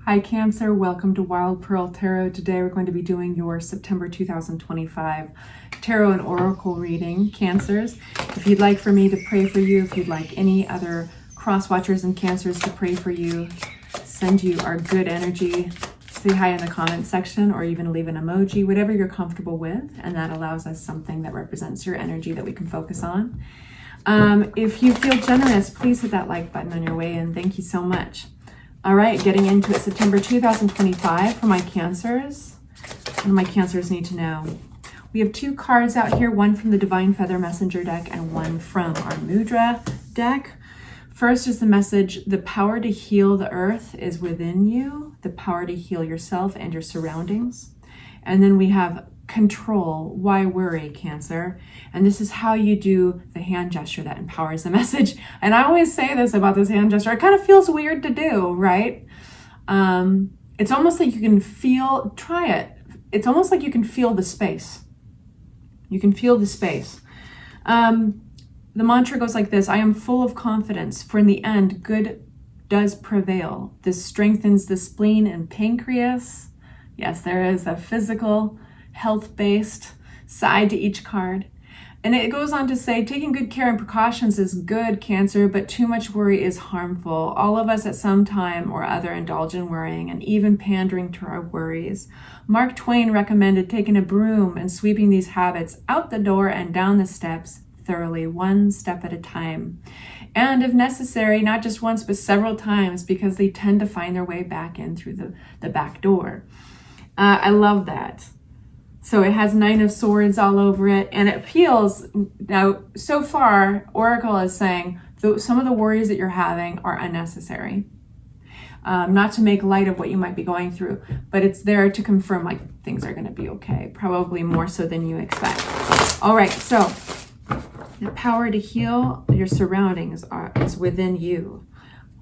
Hi Cancer, welcome to Wild Pearl Tarot. Today we're going to be doing your September 2025 Tarot and Oracle reading, Cancers. If you'd like for me to pray for you, if you'd like any other cross watchers and Cancers to pray for you, send you our good energy, say hi in the comment section or even leave an emoji, whatever you're comfortable with, and that allows us something that represents your energy that we can focus on. If you feel generous, please hit that like button on your way in. Thank you so much. All right, getting into it, September 2025 for my Cancers. What do my Cancers need to know? We have two cards out here, one from the Divine Feather Messenger deck and one from our Mudra deck. First is the message, the power to heal the earth is within you, the power to heal yourself and your surroundings. And then we have control, why worry, Cancer? And this is how you do the hand gesture that empowers the message. And I always say this about this hand gesture, it kind of feels weird to do, right? It's almost like you can feel, try it. It's almost like you can feel the space. You can feel the space. The mantra goes like this, I am full of confidence, for in the end, good does prevail. This strengthens the spleen and pancreas. Yes, there is a physical, health-based side to each card. And it goes on to say, taking good care and precautions is good, Cancer, but too much worry is harmful. All of us at some time or other indulge in worrying and even pandering to our worries. Mark Twain recommended taking a broom and sweeping these habits out the door and down the steps thoroughly, one step at a time. And if necessary, not just once, but several times, because they tend to find their way back in through the back door. I love that. So it has Nine of Swords all over it, and it feels, now so far, Oracle is saying some of the worries that you're having are unnecessary. Not to make light of what you might be going through, but it's there to confirm like things are going to be okay, probably more so than you expect. All right, so the power to heal your surroundings is within you.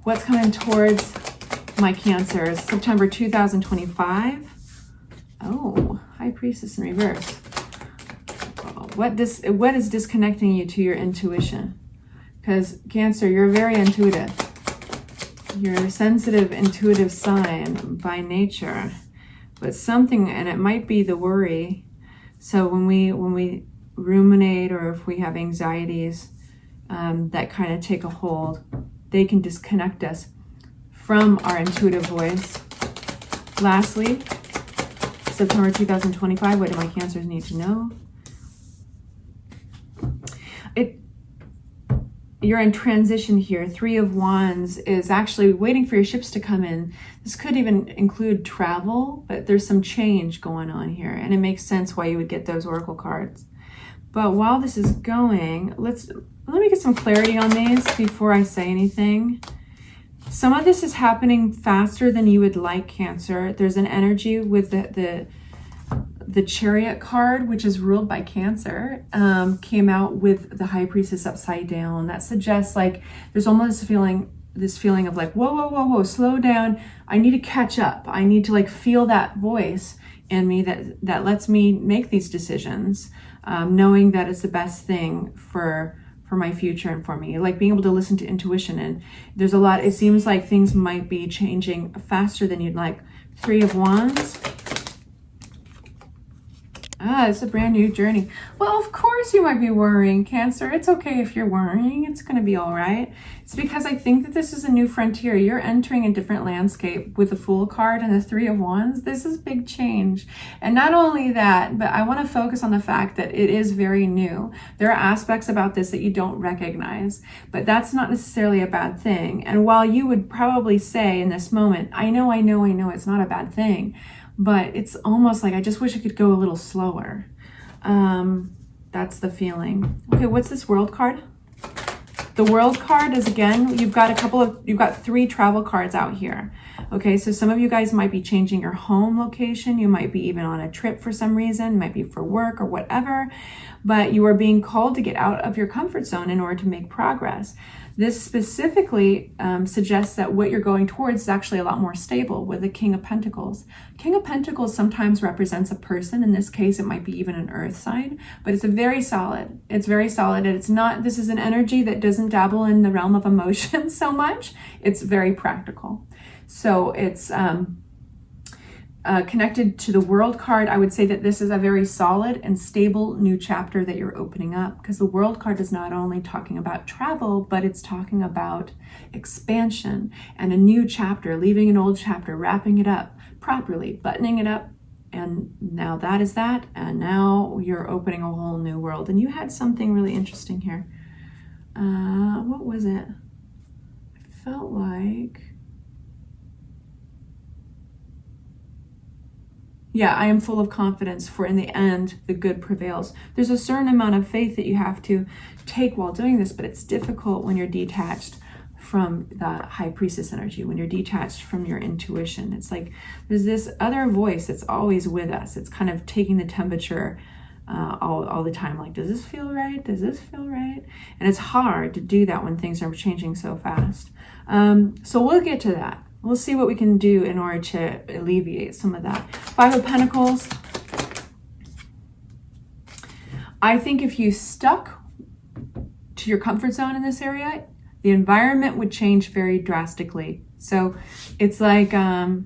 What's coming towards my Cancers? September 2025. Oh, High Priestess in reverse. What is disconnecting you to your intuition? Because Cancer, you're very intuitive. You're a sensitive, intuitive sign by nature. But something, and it might be the worry. So when we ruminate or if we have anxieties that kind of take a hold, they can disconnect us from our intuitive voice. Lastly, September 2025, what do my Cancers need to know? You're in transition here. Three of Wands is actually waiting for your ships to come in. This could even include travel, but there's some change going on here, and it makes sense why you would get those Oracle cards. But while this is going, let me get some clarity on these before I say anything. Some of this is happening faster than you would like, Cancer. There's an energy with the Chariot card, which is ruled by Cancer, came out with the High Priestess upside down. That suggests like there's almost this feeling of like, whoa, slow down. I need to catch up. I need to like feel that voice in me that lets me make these decisions, knowing that it's the best thing for my future and for me, like being able to listen to intuition. And there's a lot, it seems like things might be changing faster than you'd like. Three of Wands. It's a brand new journey. Well, of course you might be worrying, Cancer. It's okay if you're worrying. It's going to be all right. It's because I think that this is a new frontier. You're entering a different landscape with the Fool card and the Three of Wands. This is big change. And not only that, but I want to focus on the fact that it is very new. There are aspects about this that you don't recognize, but that's not necessarily a bad thing. And while you would probably say in this moment, I know, it's not a bad thing, but it's almost like I just wish I could go a little slower. That's the feeling. Okay, what's this World card? The World card is, again, you've got three travel cards out here. Okay, so some of you guys might be changing your home location. You might be even on a trip for some reason, might be for work or whatever, but you are being called to get out of your comfort zone in order to make progress. This specifically suggests that what you're going towards is actually a lot more stable with the King of Pentacles. King of Pentacles sometimes represents a person. In this case, it might be even an earth sign, but it's very solid. It's very solid. And it's not, this is an energy that doesn't dabble in the realm of emotion so much. It's very practical. So it's connected to the World card. I would say that this is a very solid and stable new chapter that you're opening up, because the World card is not only talking about travel, but it's talking about expansion and a new chapter, leaving an old chapter, wrapping it up properly, buttoning it up. And now that is that. And now you're opening a whole new world. And you had something really interesting here. What was it? I felt like... Yeah, I am full of confidence, for in the end, the good prevails. There's a certain amount of faith that you have to take while doing this, but it's difficult when you're detached from the high priestess energy, when you're detached from your intuition. It's like there's this other voice that's always with us. It's kind of taking the temperature all the time. Like, does this feel right? Does this feel right? And it's hard to do that when things are changing so fast. So we'll get to that. We'll see what we can do in order to alleviate some of that. Five of Pentacles. I think if you stuck to your comfort zone in this area, the environment would change very drastically. So it's like, let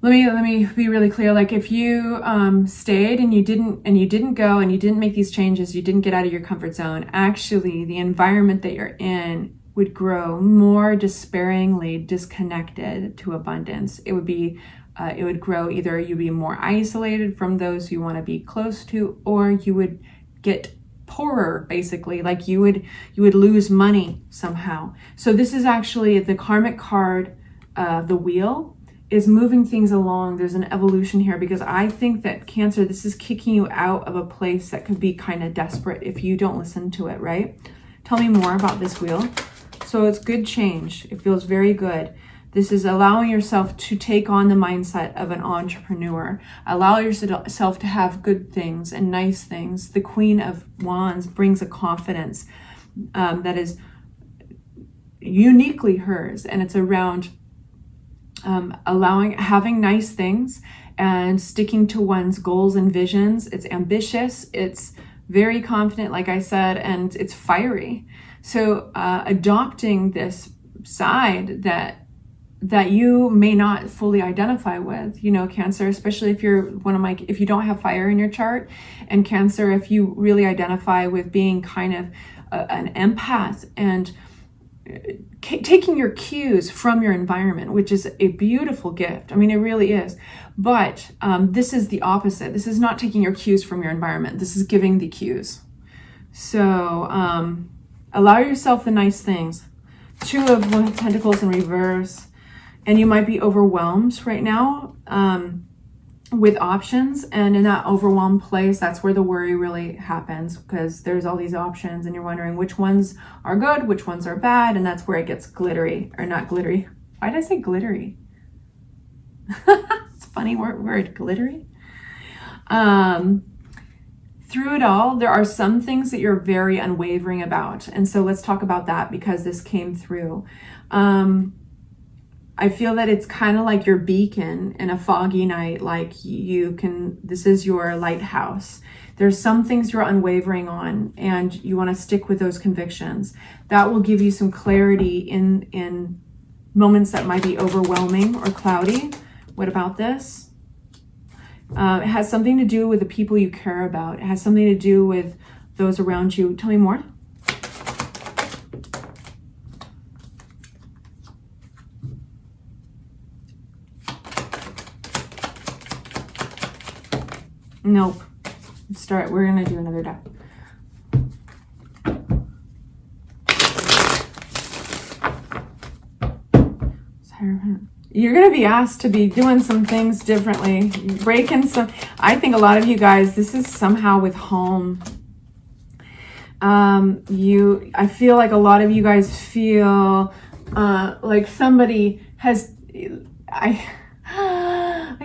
me be really clear. Like, if you stayed and you didn't go and you didn't make these changes, you didn't get out of your comfort zone, actually the environment that you're in would grow more despairingly disconnected to abundance. It would grow, either you'd be more isolated from those you want to be close to, or you would get poorer, basically. Like you would lose money somehow. So this is actually the karmic card, the wheel is moving things along. There's an evolution here, because I think that Cancer, this is kicking you out of a place that could be kind of desperate if you don't listen to it, right? Tell me more about this wheel. So it's good change. It feels very good. This is allowing yourself to take on the mindset of an entrepreneur. Allow yourself to have good things and nice things. The Queen of Wands brings a confidence that is uniquely hers. And it's around having nice things and sticking to one's goals and visions. It's ambitious. It's very confident, like I said, and it's fiery. So adopting this side that you may not fully identify with, Cancer, especially if you're if you don't have fire in your chart, and Cancer, if you really identify with being kind of an empath and taking your cues from your environment, which is a beautiful gift. I mean, it really is. But this is the opposite. This is not taking your cues from your environment. This is giving the cues. So allow yourself the nice things. Two of Pentacles in reverse. And you might be overwhelmed right now with options. And in that overwhelmed place, that's where the worry really happens, because there's all these options and you're wondering which ones are good, which ones are bad. And that's where it gets glittery, or not glittery. Why did I say glittery? It's a funny word, glittery. Through it all, there are some things that you're very unwavering about. And so let's talk about that, because this came through. I feel that it's kind of like your beacon in a foggy night. Like this is your lighthouse. There's some things you're unwavering on, and you want to stick with those convictions. That will give you some clarity in moments that might be overwhelming or cloudy. What about this? It has something to do with the people you care about. It has something to do with those around you. Tell me more. Nope. We're going to do another deck. You're going to be asked to be doing some things differently, breaking some. I think a lot of you guys, this is somehow with home. I feel like a lot of you guys feel like somebody has, I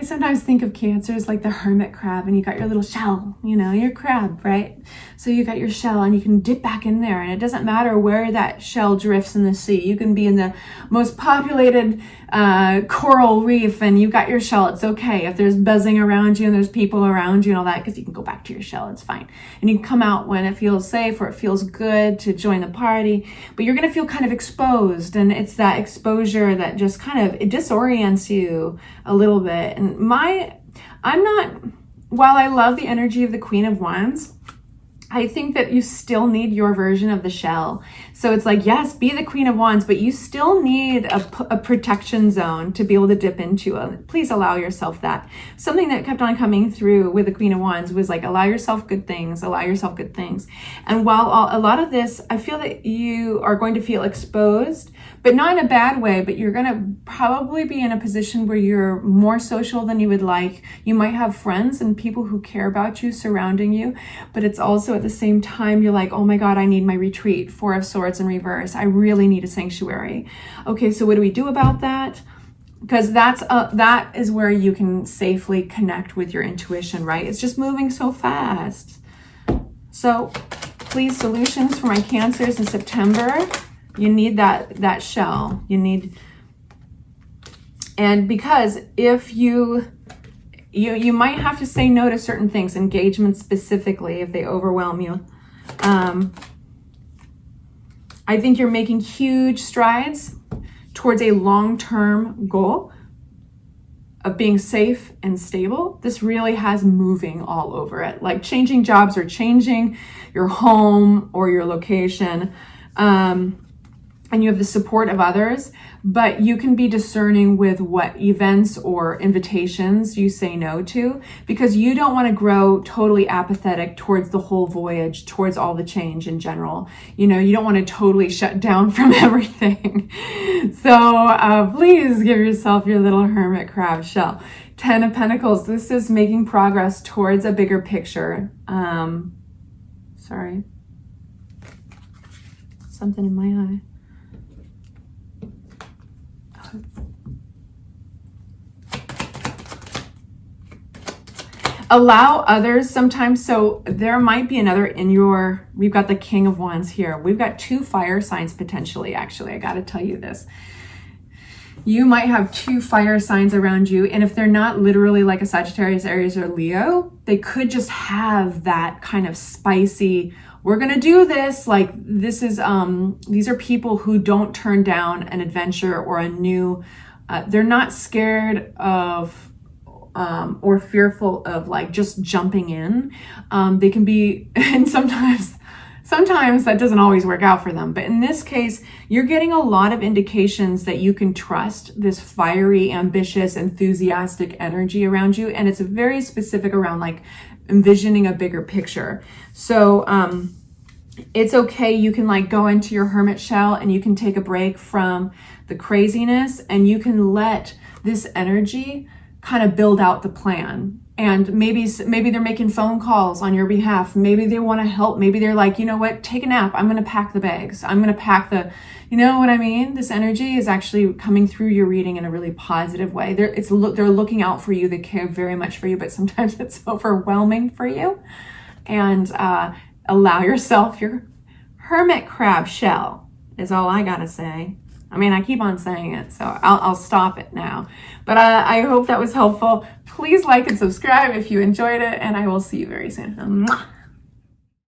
sometimes think of Cancers like the hermit crab, and you got your little shell, you know, your crab, right? So you got your shell and you can dip back in there, and it doesn't matter where that shell drifts in the sea. You can be in the most populated coral reef and you got your shell. It's okay. If there's buzzing around you and there's people around you and all that, because you can go back to your shell, it's fine. And you can come out when it feels safe or it feels good to join the party, but you're going to feel kind of exposed, and it's that exposure that just kind of, it disorients you a little bit. And while I love the energy of the Queen of Wands, I think that you still need your version of the shell. So it's like, yes, be the Queen of Wands, but you still need a protection zone to be able to dip into. Please allow yourself that. Something that kept on coming through with the Queen of Wands was like, allow yourself good things, allow yourself good things. And while a lot of this, I feel that you are going to feel exposed, but not in a bad way, but you're going to probably be in a position where you're more social than you would like. You might have friends and people who care about you surrounding you, but it's also at the same time, you're like, oh my God, I need my retreat. Four of Swords in reverse. I really need a sanctuary. Okay, so what do we do about that? Because that is where you can safely connect with your intuition, right? It's just moving so fast. So please, solutions for my Cancers in September. You need that shell. You need, and because if you might have to say no to certain things, engagements specifically, if they overwhelm you. I think you're making huge strides towards a long-term goal of being safe and stable. This really has moving all over it, like changing jobs or changing your home or your location. And you have the support of others, but you can be discerning with what events or invitations you say no to, because you don't want to grow totally apathetic towards the whole voyage, towards all the change in general. You know, you don't want to totally shut down from everything. So please give yourself your little hermit crab shell. 10 of Pentacles, this is making progress towards a bigger picture. Sorry. Something in my eye. Allow others sometimes. So there might be another in your, we've got the King of Wands here. We've got 2 fire signs potentially, actually. I got to tell you this. You might have 2 fire signs around you. And if they're not literally like a Sagittarius, Aries, or Leo, they could just have that kind of spicy, we're going to do this. Like this is, these are people who don't turn down an adventure or a new, they're not scared of, or fearful of like just jumping in. They can be, and sometimes that doesn't always work out for them. But in this case, you're getting a lot of indications that you can trust this fiery, ambitious, enthusiastic energy around you. And it's very specific around like envisioning a bigger picture. So, it's okay. You can like go into your hermit shell and you can take a break from the craziness, and you can let this energy kind of build out the plan. And maybe they're making phone calls on your behalf. Maybe they want to help. Maybe they're like, you know what, take a nap. I'm going to pack the bags. I'm going to pack you know what I mean? This energy is actually coming through your reading in a really positive way. They're looking out for you. They care very much for you, but sometimes it's overwhelming for you. And, allow yourself your hermit crab shell is all I gotta say. I mean, I keep on saying it, so I'll stop it now. But I hope that was helpful. Please like and subscribe if you enjoyed it, and I will see you very soon. Mwah.